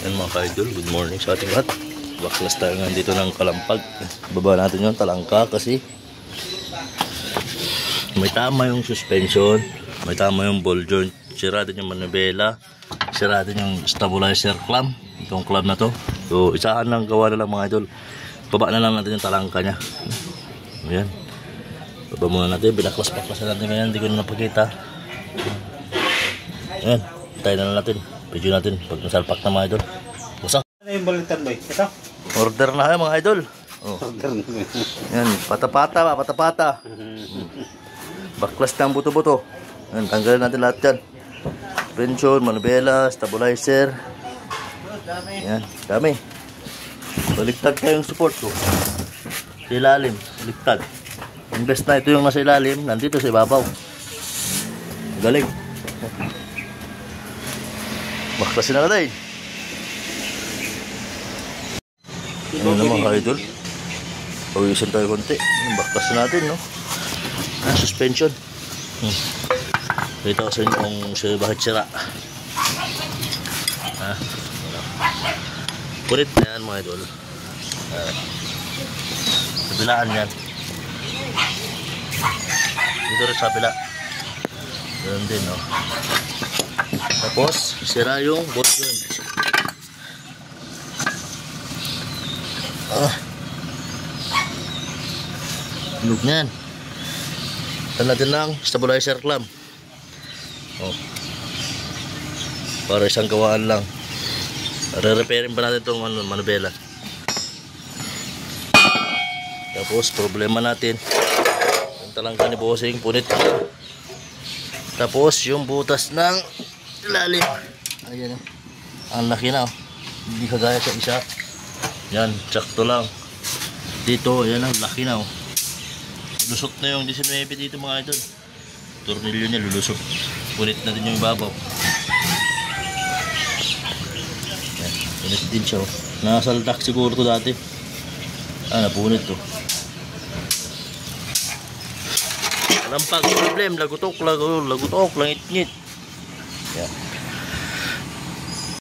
Yan mga ka-idol, good morning sa ating lahat. Baklas tayo nga dito ng kalampag. Baba natin yung talangka kasi may tama yung suspension, may tama yung ball joint, sira din yung manibela, sira din yung stabilizer clamp, itong clamp na to. So isahan lang gawa na lang mga idol. Baba na lang natin yung talangka nya. Ayan, baba muna natin, binaklas-baklas na natin ngayon, hindi ko na napakita. Ayan, tayo na natin, video natin pag nasalpak na mga idol. Busak. Ano yung balitan boy? Ito? Order na kayo mga idol. Oh. Order na. Yan, patapata ba, patapata. Baklas ng buto-buto. Yan, tanggalin natin lahat yan. Suspension, manibela, stabilizer. Yan, dami. Baliktad kayong support ko. Sa ilalim, baliktad. Imbes na ito yung nasa ilalim, nandito sa ibabaw. Galing. Baklasin na natin. Ano naman ka-idol? Pawisan tayo konti. Baklas natin, no? Suspension. Dito kasi yung bakit sira. Kulit na yan mga idol. Kabilaan yan. Dito rin sa kabila. Ganun din, no? Tapos sira yung bolt joint. Look niyan. Ito natin lang stabilizer clamp. Para isang gawaan lang. Re-repairin pa natin itong manibela. Tapos problema natin yung talangka ni bossing, punit. Tapos yung butas ng ilalim. Ayan, ang laki na, hindi kagaya sa isa. Yan, sakto lang. Dito, ayan ang laki na. Lusot na yung 19 dito mga idol. Tornilyo niya lulusot. Punit na din yung ibabaw. Ayan, punit din siya. Nasaldak siguro to dati. Napunit to. Lampag problem, lagutok, langit-ngit. Yan.